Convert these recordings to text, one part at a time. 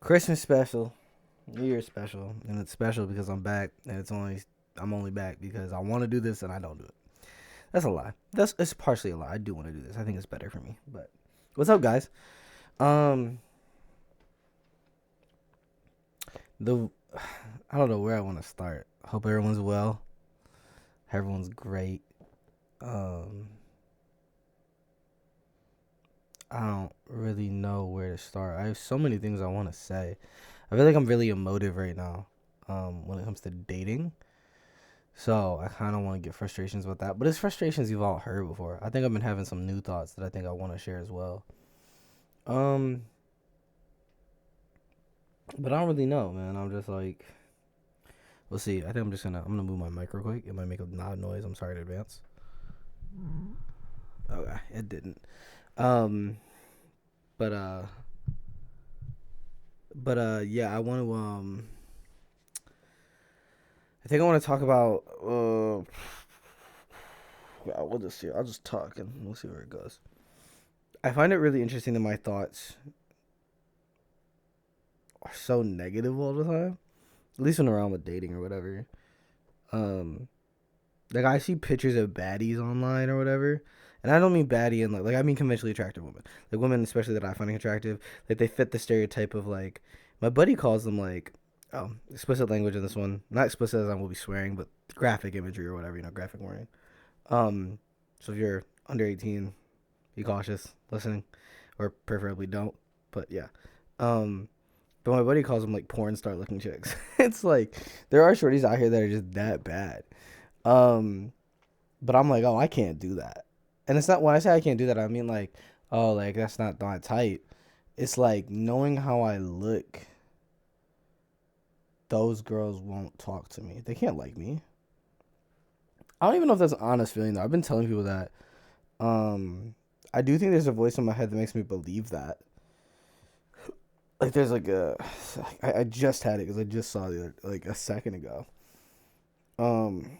Christmas special, New Year's special, and it's special because I'm back, and I'm only back because I want to do this and I don't do it. That's a lie. It's partially a lie. I do want to do this. I think it's better for me. But what's up, guys? Um, the I don't know where I want to start. Hope everyone's well. Everyone's great. Um, I don't really know where to start. I have so many things I want to say. I feel like I'm really emotive right now. When it comes to dating. So I kind of want to get frustrations with that, but it's frustrations you've all heard before. I think I've been having some new thoughts that I think I want to share as well. Um, but I don't really know, man. I'm just like, we'll see. I think I'm gonna move my mic real quick. It might make a loud noise. I'm sorry in advance. Okay, it didn't. Um, but yeah, I want to I think I want to talk about yeah, we'll just see. I'll just talk and we'll see where it goes. I find it really interesting that my thoughts are so negative all the time. At least when around with dating or whatever. Um, like I see pictures of baddies online or whatever, and I don't mean baddie and like I mean conventionally attractive women, like women especially that I find attractive. Like they fit the stereotype of like my buddy calls them like explicit language in this one, not explicit as I will be swearing, but graphic imagery or whatever, graphic warning. Um, so if you're under 18, be cautious listening, or preferably don't. But yeah, um, but my buddy calls them like porn star looking chicks. It's like there are shorties out here that are just that bad. Um, but I'm like, oh, I can't do that. And it's not when I say I can't do that, I mean like, oh, like that's not that tight. It's like knowing how I look. Those girls won't talk to me. They can't like me. I don't even know if that's an honest feeling though. I've been telling people that. Um, I do think there's a voice in my head that makes me believe that. Like there's like I just had it because I just saw it like a second ago. Um,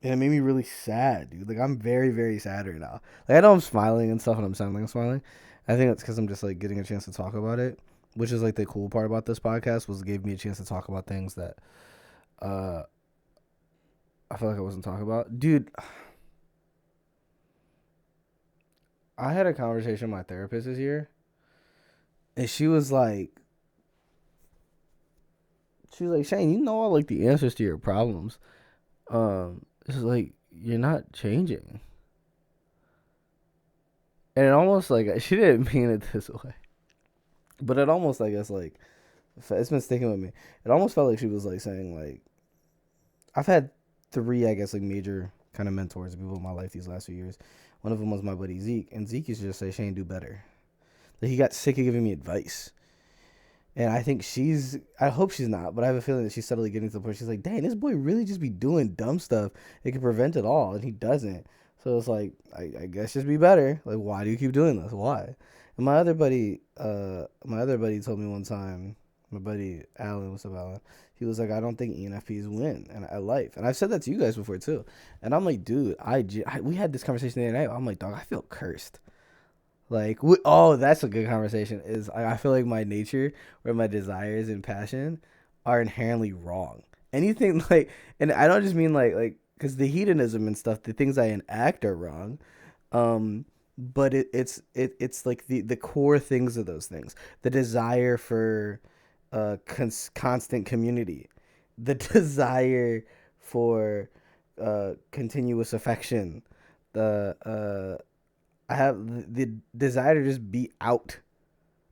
and it made me really sad, dude. Like I'm very very sad right now. Like I know I'm smiling and stuff, and I'm sounding like I'm smiling. I think it's because I'm just like getting a chance to talk about it, which is like the cool part about this podcast was it gave me a chance to talk about things that uh I feel like I wasn't talking about. Dude, I had a conversation with my therapist this year, and she was like, Shane, you know all like the answers to your problems. It's like you're not changing. And it almost like she didn't mean it this way, but it almost I guess like it's been sticking with me. It almost felt like she was like saying like I've had three I guess like major kind of mentors people in my life these last few years. One of them was my buddy Zeke, and Zeke used to just say Shane do better. Like he got sick of giving me advice. And I think I hope she's not, but I have a feeling that she's subtly getting to the point. She's like, dang, this boy really just be doing dumb stuff. It can prevent it all, and he doesn't. So it's like, I guess just be better. Like, why do you keep doing this? Why? And my other buddy told me one time, my buddy Alan, what's up, Alan? He was like, I don't think ENFPs win at life. And I've said that to you guys before, too. And I'm like, dude, we had this conversation the other night. I'm like, dog, I feel cursed. Like, oh, that's a good conversation. Is I feel like my nature or my desires and passion are inherently wrong. Anything like, and I don't just mean like because the hedonism and stuff, the things I enact are wrong. But it's like the core things of those things, the desire for constant community, the desire for continuous affection, the I have the desire to just be out.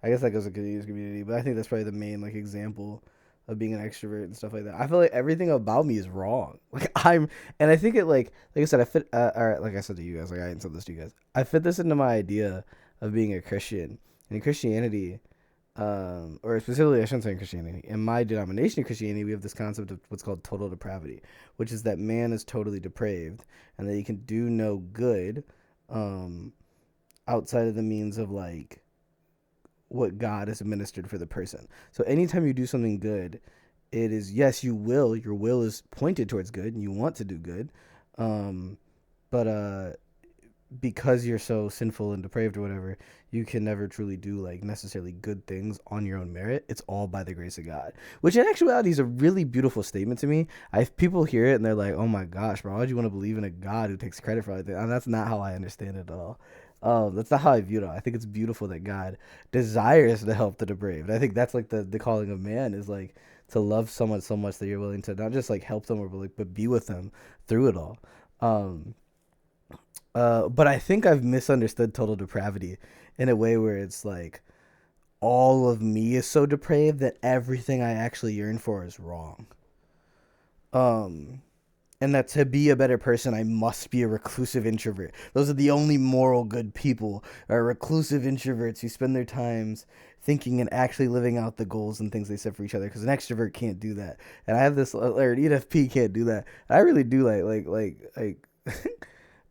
I guess that goes to community, but I think that's probably the main like example of being an extrovert and stuff like that. I feel like everything about me is wrong. Like and I think it like I said, I fit. Or like I said to you guys, like I didn't tell this to you guys. I fit this into my idea of being a Christian. And in Christianity, or specifically, I shouldn't say in Christianity. In my denomination of Christianity, we have this concept of what's called total depravity, which is that man is totally depraved and that he can do no good. Um, Outside of the means of like what God has administered for the person. So anytime you do something good, it is yes, your will is pointed towards good and you want to do good. Um but because you're so sinful and depraved or whatever, you can never truly do like necessarily good things on your own merit. It's all by the grace of God, which in actuality is a really beautiful statement to me. I People hear it and they're like, "Oh my gosh, bro, why would you want to believe in a God who takes credit for everything?" And that's not how I understand it at all. That's not how I view it. I think it's beautiful that God desires to help the depraved. I think that's like the calling of man is like to love someone so much that you're willing to not just like help them or but be with them through it all. Um, but I think I've misunderstood total depravity in a way where it's like all of me is so depraved that everything I actually yearn for is wrong. Um, and that to be a better person, I must be a reclusive introvert. Those are the only moral good people, are reclusive introverts who spend their times thinking and actually living out the goals and things they set for each other. Because an extrovert can't do that, and I have this, or an ENFP can't do that. I really do like.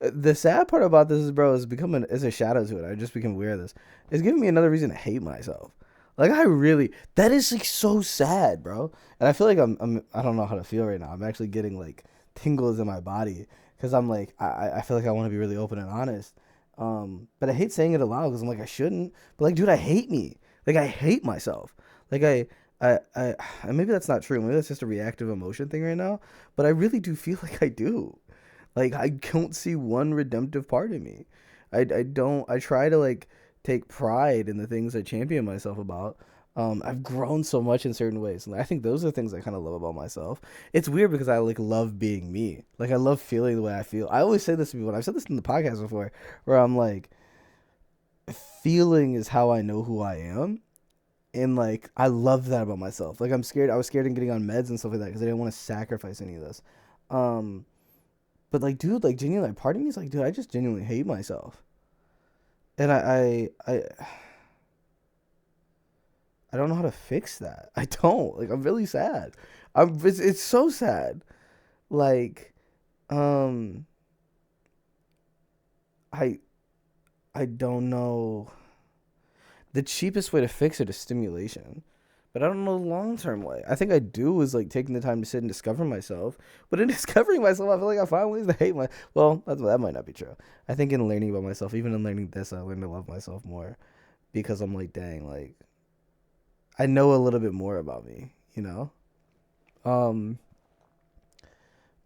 The sad part about this is, bro, is becoming is a shadow to it. I just become aware of this. It's giving me another reason to hate myself. Like I really, that is like so sad, bro. And I feel like I don't know how to feel right now. I'm actually getting like tingles in my body because I'm like, I feel like I want to be really open and honest. But I hate saying it aloud because I'm like I shouldn't. But like, dude, I hate me. Like I hate myself. Like and maybe that's not true. Maybe that's just a reactive emotion thing right now. But I really do feel like I do. Like I don't see one redemptive part in me. I don't. I try to like take pride in the things I champion myself about. I've grown so much in certain ways, and I think those are the things I kind of love about myself. It's weird because I like love being me. Like I love feeling the way I feel. I always say this to people. And I've said this in the podcast before, where I'm like, feeling is how I know who I am, and like I love that about myself. Like I'm scared. I was scared in getting on meds and stuff like that because I didn't want to sacrifice any of this. Um, but like, dude, like genuinely, like, part of me is like, dude, I just genuinely hate myself, and I don't know how to fix that. I don't. Like, I'm really sad. It's so sad. Like, um, I I don't know. The cheapest way to fix it is stimulation. But I don't know the long term way. I think I do is like taking the time to sit and discover myself. But in discovering myself, I feel like I find ways to hate my. Well, that might not be true. I think in learning about myself, even in learning this, I learned to love myself more because I'm like, dang, like I know a little bit more about me, you know. Um,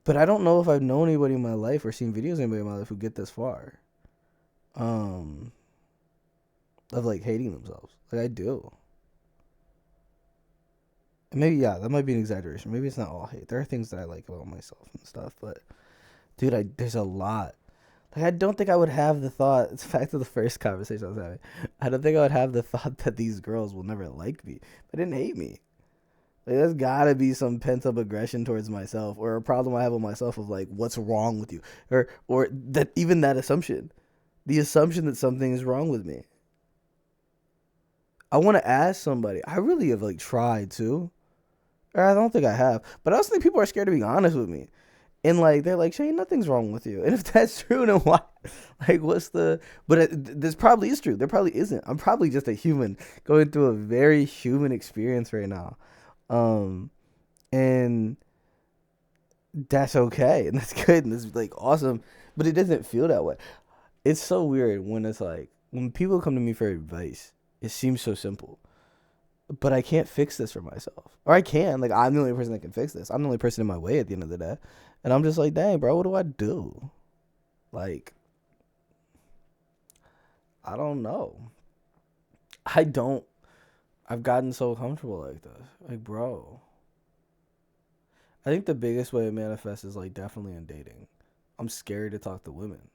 but I don't know if I've known anybody in my life or seen videos of anybody in my life who get this far. Um, of like hating themselves. Like I do. And maybe yeah, that might be an exaggeration. Maybe it's not all hate. There are things that I like about myself and stuff, but dude, there's a lot. Like I don't think I would have the thought. It's back to the first conversation I was having. I don't think I would have the thought that these girls will never like me, but didn't hate me. Like there's gotta be some pent up aggression towards myself, or a problem I have with myself of like, what's wrong with you, or that even that assumption, the assumption that something is wrong with me. I want to ask somebody. I really have like tried to. Or I don't think I have, but I also think people are scared to be honest with me. And like they're like, Shane, nothing's wrong with you. And if that's true, then why? Like, what's the? But this probably is true. There probably isn't. I'm probably just a human going through a very human experience right now, um, and that's okay, and that's good, and that's like awesome. But it doesn't feel that way. It's so weird when it's like when people come to me for advice. It seems so simple, but I can't fix this for myself, or I can. Like I'm the only person that can fix this. I'm the only person in my way at the end of the day, and I'm just like, dang, bro, what do I do? Like, I don't know. I don't. I've gotten so comfortable like this. Like, bro, I think the biggest way it manifests is like definitely in dating. I'm scared to talk to women.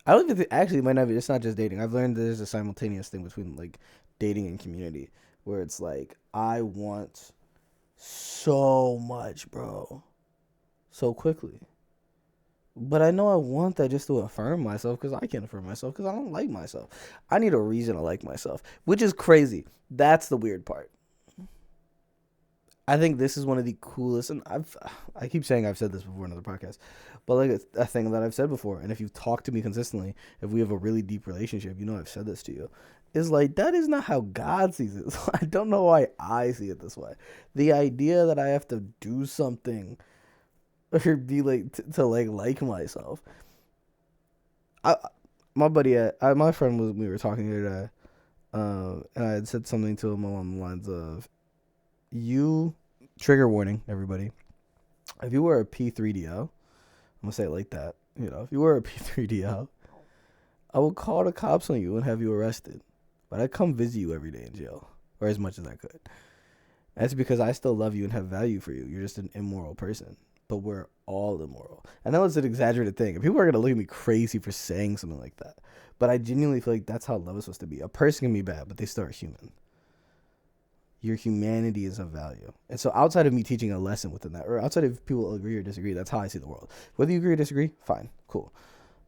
I don't even think actually it might not be. It's not just dating. I've learned there's a simultaneous thing between like dating and community where it's like I want so much, bro, so quickly. But I know I want that just to affirm myself because I can't affirm myself because I don't like myself. I need a reason to like myself, which is crazy. That's the weird part. I think this is one of the coolest, and I keep saying I've said this before in other podcasts, but like a thing that I've said before, and if you've talked to me consistently, if we have a really deep relationship, you know I've said this to you, is like that is not how God sees it. I don't know why I see it this way. The idea that I have to do something or be like to like myself. my buddy, my friend was, we were talking the other day, and I had said something to him along the lines of, you, trigger warning, everybody. If you were a P3DO, I'm gonna say it like that. You know, if you were a P3DO, I would call the cops on you and have you arrested. But I'd come visit you every day in jail, or as much as I could. That's because I still love you and have value for you. You're just an immoral person. But we're all immoral. I know it's an exaggerated thing. And people are going to look at me crazy for saying something like that. But I genuinely feel like that's how love is supposed to be. A person can be bad, but they still are human. Your humanity is of value. And so outside of me teaching a lesson within that, or outside of people agree or disagree, that's how I see the world. Whether you agree or disagree, fine, cool.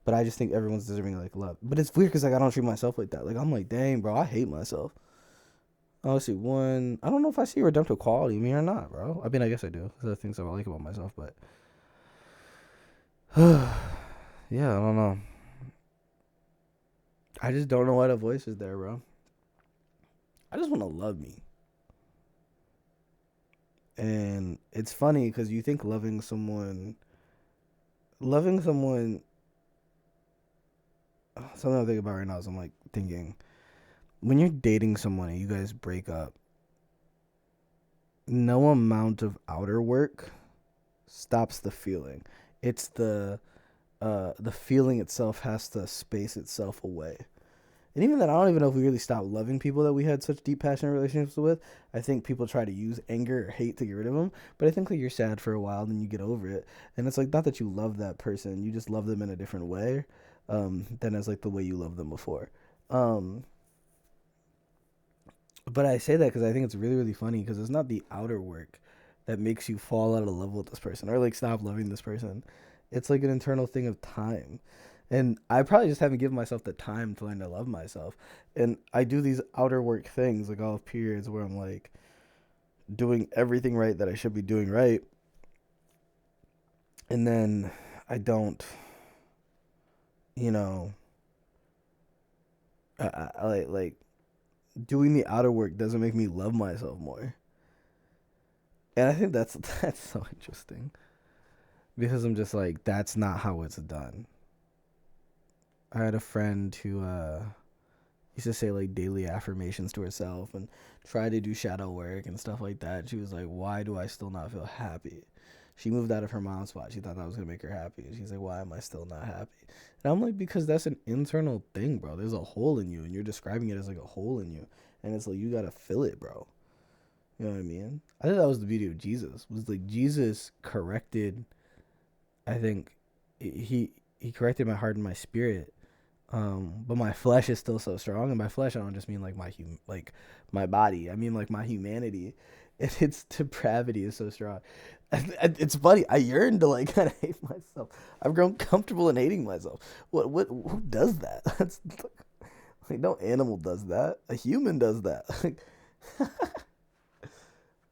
But I just think everyone's deserving like love. But it's weird because like I don't treat myself like that. Like I'm like, dang, bro, I hate myself. Oh, let's see, one. I don't know if I see a redemptive quality in me or not, bro. I mean, I guess I do. There's things I like about myself, but yeah, I don't know. I just don't know why the voice is there, bro. I just want to love me. And it's funny because you think loving someone, something I'm thinking about right now is I'm like thinking, when you're dating someone and you guys break up, no amount of outer work stops the feeling. It's the feeling itself has to space itself away. And even then, I don't even know if we really stopped loving people that we had such deep, passionate relationships with. I think people try to use anger or hate to get rid of them. But I think like you're sad for a while, then you get over it. And it's like not that you love that person, you just love them in a different way, than as like the way you loved them before. Um, but I say that because I think it's really, really funny because it's not the outer work that makes you fall out of love with this person or like stop loving this person. It's like an internal thing of time. And I probably just haven't given myself the time to learn to love myself. And I do these outer work things, like I'll have periods where I'm like doing everything right that I should be doing right. And then I don't, you know, like doing the outer work doesn't make me love myself more. And I think that's that's so interesting because I'm just like that's not how it's done. I had a friend who used to say like daily affirmations to herself and try to do shadow work and stuff like that. She was like, "Why do I still not feel happy?" She moved out of her mom's spot. She thought that was gonna make her happy. She's like, "Why am I still not happy?" And I'm like, "Because that's an internal thing, bro. There's a hole in you, and you're describing it as like a hole in you, and it's like you gotta fill it, bro. You know what I mean?" I think that was the beauty of Jesus. Was like Jesus corrected. I think he corrected my heart and my spirit, but my flesh is still so strong, and by flesh I don't just mean like like my body. I mean like my humanity, and its depravity is so strong. It's funny. I yearn to like kind of hate myself. I've grown comfortable in hating myself. What? Who does that? That's like no animal does that. A human does that. Like,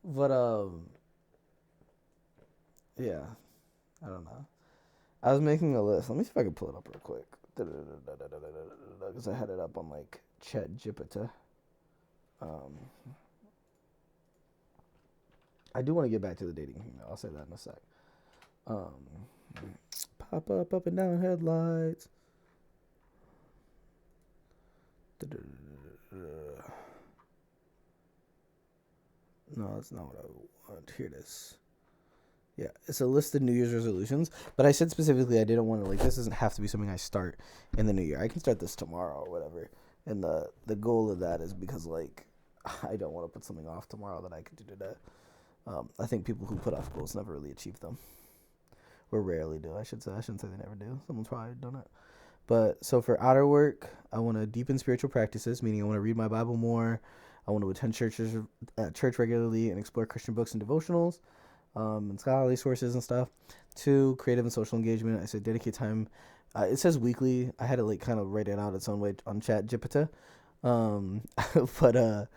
but yeah. I don't know. I was making a list. Let me see if I can pull it up real quick. Because I had it up on like Chat GPT. Um, I do want to get back to the dating thing though. I'll say that in a sec. Um, pop up and down headlights. No, that's not what I want. Here it is. Yeah, it's a list of New Year's resolutions. But I said specifically I didn't want to like this doesn't have to be something I start in the new year. I can start this tomorrow or whatever. And the goal of that is because like I don't want to put something off tomorrow that I could do today. I think people who put off goals never really achieve them, or rarely do. I should say. I shouldn't say they never do. Someone's probably done it. But so for outer work, I want to deepen spiritual practices, meaning I want to read my Bible more. I want to attend church regularly and explore Christian books and devotionals, and scholarly sources and stuff. 2, creative and social engagement. I said dedicate time. It says weekly. I had to like kind of write it out its own way on Chat GPT. Um, but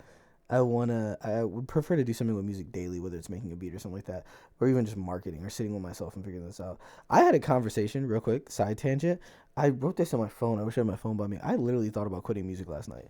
I would prefer to do something with music daily, whether it's making a beat or something like that, or even just marketing or sitting with myself and figuring this out. I had a conversation real quick, side tangent. I wrote this on my phone. I wish I had my phone by me. I literally thought about quitting music last night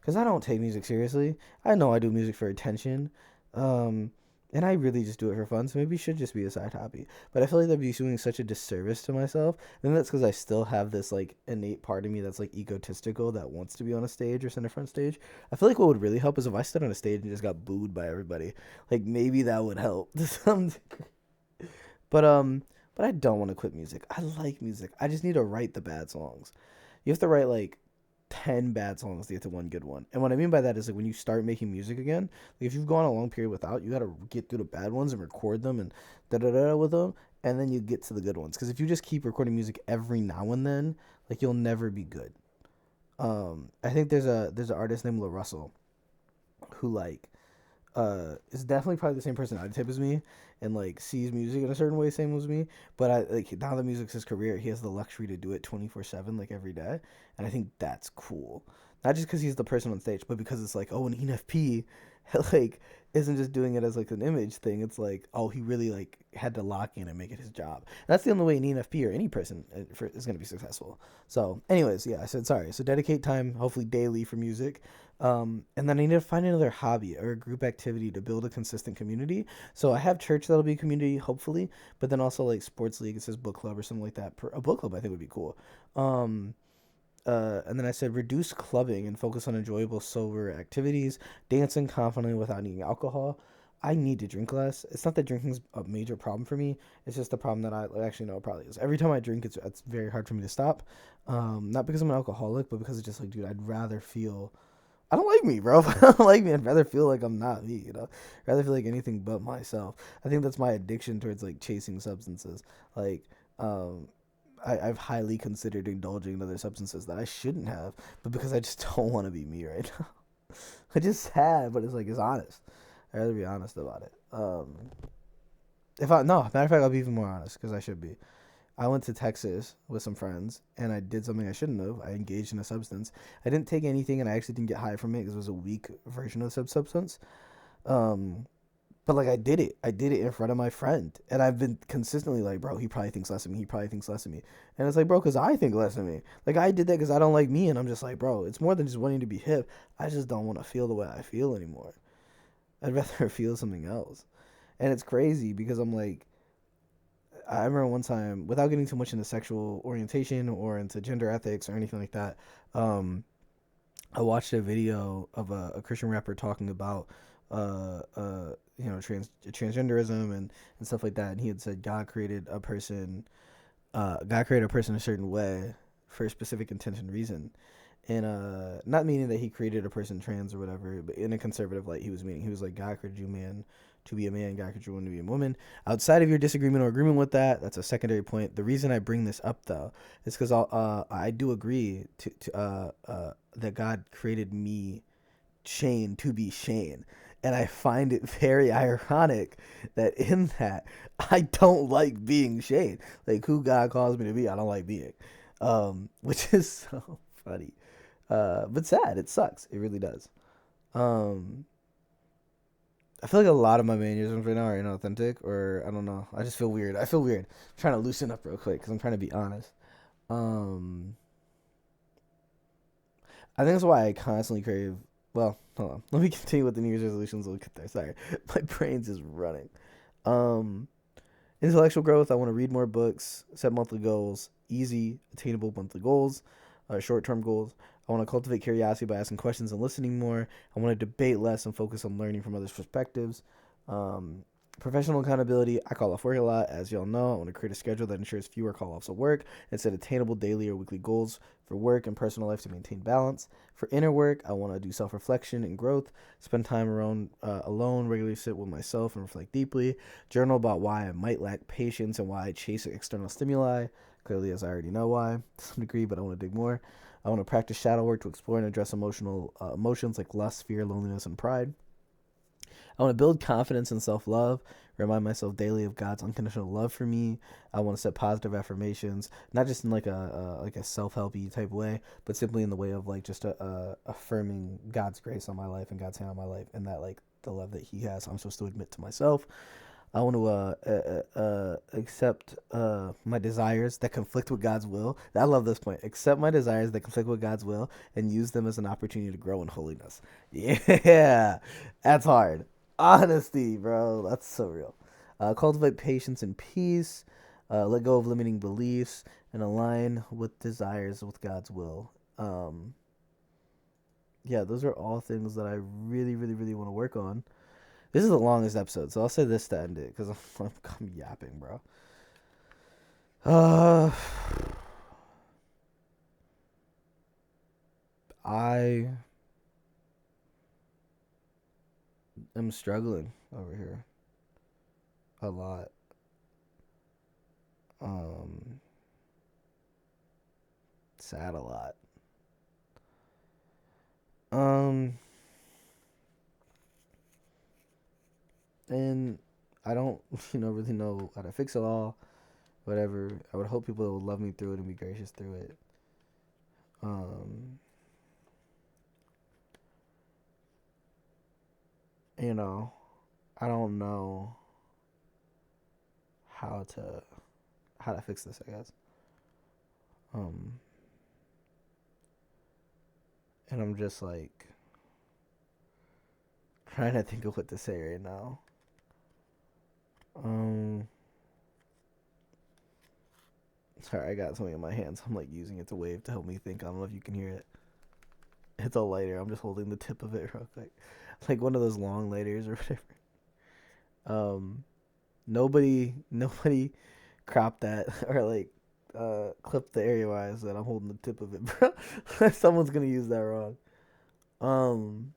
because I don't take music seriously. I know I do music for attention. Um, And I really just do it for fun, so maybe it should just be a side hobby. But I feel like that'd be doing such a disservice to myself. And that's because I still have this like innate part of me that's like egotistical that wants to be on a stage or center front stage. I feel like what would really help is if I stood on a stage and just got booed by everybody. Like maybe that would help to some degree. But but I don't want to quit music. I like music. I just need to write the bad songs. You have to write like 10 bad songs to get to one good one. And what I mean by that is like when you start making music again, like if you've gone a long period without, you got to get through the bad ones and record them and da da da with them, and then you get to the good ones. Because if you just keep recording music every now and then, like you'll never be good. I think there's an artist named La Russell who like is definitely probably the same personality type as me and like sees music in a certain way same as me, but I like now that music's his career, he has the luxury to do it 24/7 like every day, and I think that's cool. Not just because he's the person on stage, but because it's like, oh, an ENFP like isn't just doing it as like an image thing. It's like, oh, he really like had to lock in and make it his job. That's the only way an ENFP or any person is going to be successful. So anyways, yeah, I said sorry. So dedicate time hopefully daily for music. And then I need to find another hobby or a group activity to build a consistent community. So I have church that'll be a community, hopefully, but then also like sports league, it says book club or something like that. A book club I think would be cool. Um, and then I said reduce clubbing and focus on enjoyable sober activities, dancing confidently without needing alcohol. I need to drink less. It's not that drinking's a major problem for me. It's just a problem that I actually know it probably is. Every time I drink, it's very hard for me to stop. Not because I'm an alcoholic, but because it's just like, dude, I'd rather feel. I don't like me, bro. If I don't like me, I'd rather feel like I'm not me, you know? I'd rather feel like anything but myself. I think that's my addiction towards like chasing substances. Like, um, I've highly considered indulging in other substances that I shouldn't have, but because I just don't want to be me right now. I just have, but it's like it's honest. I'd rather be honest about it. If I no, matter of fact, I'll be even more honest because I should be. I went to Texas with some friends and I did something I shouldn't have. I engaged in a substance. I didn't take anything and I actually didn't get high from it because it was a weak version of the substance. Um, but like I did it. I did it in front of my friend. And I've been consistently like, bro, he probably thinks less of me. He probably thinks less of me. And it's like, bro, because I think less of me. Like I did that because I don't like me. And I'm just like, bro, it's more than just wanting to be hip. I just don't want to feel the way I feel anymore. I'd rather feel something else. And it's crazy because I'm like, I remember one time, without getting too much into sexual orientation or into gender ethics or anything like that, um, I watched a video of a Christian rapper talking about, transgenderism and stuff like that. And he had said God created a person a certain way for a specific intention reason. And not meaning that he created a person trans or whatever, but in a conservative light, he was like, God created you man to be a man, God created you woman to be a woman. Outside of your disagreement or agreement with that, that's a secondary point. The reason I bring this up though is because I do agree that God created me Shane to be Shane. And I find it very ironic that in that I don't like being Shane. Like who God calls me to be, I don't like being. Which is so funny. But sad. It sucks. It really does. Um, I feel like a lot of my mannerisms right now are inauthentic, or I don't know. I just feel weird. I feel weird. I'm trying to loosen up real quick because I'm trying to be honest. Um, I think that's why I constantly crave. Well, hold on. Let me continue with the New Year's resolutions. We'll get there. Sorry, my brain's just running. Um, Intellectual growth. I want to read more books, set monthly goals, easy, attainable monthly goals, short term goals. I want to cultivate curiosity by asking questions and listening more. I want to debate less and focus on learning from others' perspectives. Um, Professional accountability. I call off work a lot, as y'all know. I want to create a schedule that ensures fewer call offs of work and set attainable daily or weekly goals for work and personal life to maintain balance. For inner work, I want to do self reflection and growth, spend time around alone, regularly sit with myself and reflect deeply, journal about why I might lack patience and why I chase external stimuli. Clearly, as I already know why to some degree, but I want to dig more. I want to practice shadow work to explore and address emotions like lust, fear, loneliness, and pride. I want to build confidence and self love, remind myself daily of God's unconditional love for me. I want to set positive affirmations, not just in like a self helpy type way, but simply in the way of like just affirming God's grace on my life and God's hand on my life, and that like the love that He has, I'm supposed to admit to myself. I want to accept my desires that conflict with God's will. I love this point. Accept my desires that conflict with God's will and use them as an opportunity to grow in holiness. Yeah, that's hard. Honesty, bro. That's so real. Cultivate patience and peace. Let go of limiting beliefs and align with desires with God's will. Um, yeah, those are all things that I really, really, really want to work on. This is the longest episode, so I'll say this to end it because I'm yapping, bro. Uh, I am struggling over here a lot. Um, sad a lot. Um, and I don't, really know how to fix it all. Whatever. I would hope people would love me through it and be gracious through it. Um, you know, I don't know how to fix this. I guess. Um, and I'm just like trying to think of what to say right now. Um, sorry, I got something in my hands. I'm like using it to wave to help me think. I don't know if you can hear it. It's a lighter. I'm just holding the tip of it real quick, like one of those long lighters or whatever. Um, nobody crop that or like clip the area wise that I'm holding the tip of it, bro. Someone's gonna use that wrong. Um,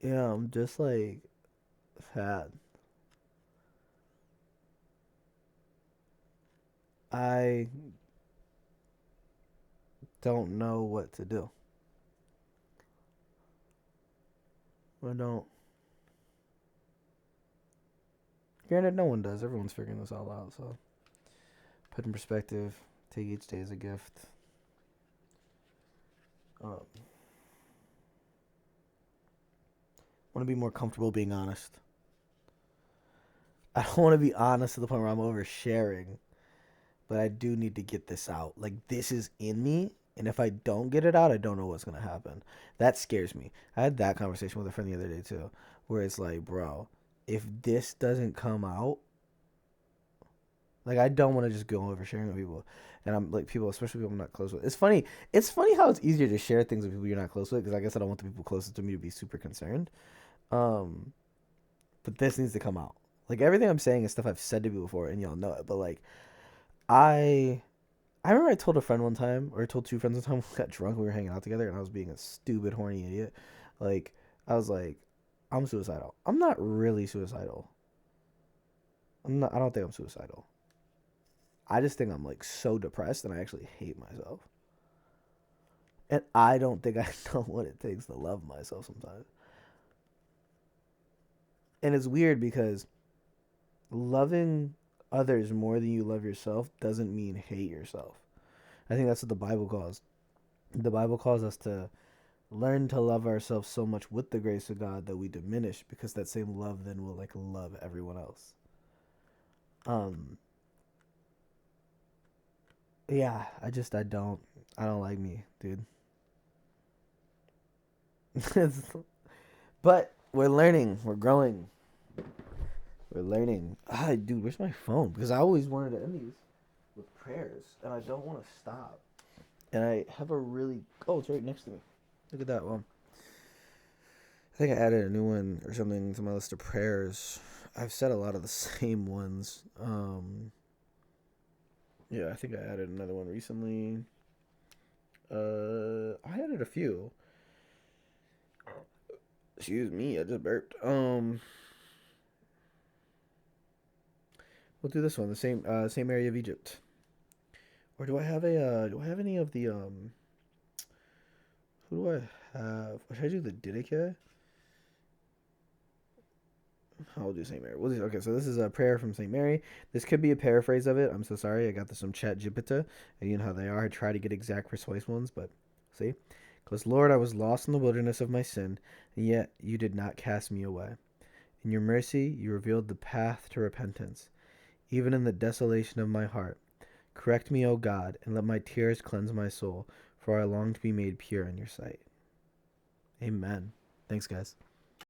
yeah, I'm just like sad. I don't know what to do. I don't. Granted, no one does. Everyone's figuring this all out. So, put in perspective. Take each day as a gift. Um, want to be more comfortable being honest. I don't want to be honest to the point where I'm oversharing, but I do need to get this out. Like this is in me, and if I don't get it out, I don't know what's gonna happen. That scares me. I had that conversation with a friend the other day too, where it's like, bro, if this doesn't come out, like I don't want to just go oversharing with people, and I'm like people, especially people I'm not close with. It's funny. It's funny how it's easier to share things with people you're not close with, because I guess I don't want the people closest to me to be super concerned. Um, but this needs to come out. Like everything I'm saying is stuff I've said to people before, and y'all know it. But like I I remember I told a friend one time, or I told two friends one time, we got drunk, we were hanging out together, and I was being a stupid, horny idiot. Like, I was like, I'm suicidal. I'm not really suicidal. I'm not. I don't think I'm suicidal. I just think I'm like so depressed, and I actually hate myself. And I don't think I know what it takes to love myself sometimes. And it's weird because loving others more than you love yourself doesn't mean hate yourself. I think that's what the Bible calls. The Bible calls us to learn to love ourselves so much with the grace of God that we diminish, because that same love then will like love everyone else. Um yeah, I don't like me, dude. But we're learning, we're growing, we're learning. Dude, where's my phone? Because I always wanted to end these with prayers, and I don't want to stop. And I have a really it's right next to me. Look at that one. I think I added a new one or something to my list of prayers. I've said a lot of the same ones. Yeah, I think I added another one recently. I added a few. Excuse me, I just burped. We'll do this one. The same area of Egypt. Or do I have any of the who do I have? Should I do the Didache? I'll do St. Mary. Okay, so this is a prayer from St. Mary. This could be a paraphrase of it. I'm so sorry. I got this from Chat GPT. And you know how they are. I try to get exact, precise ones, but see? Because, Lord, I was lost in the wilderness of my sin, and yet you did not cast me away. In your mercy, you revealed the path to repentance, even in the desolation of my heart. Correct me, O God, and let my tears cleanse my soul, for I long to be made pure in your sight. Amen. Thanks, guys.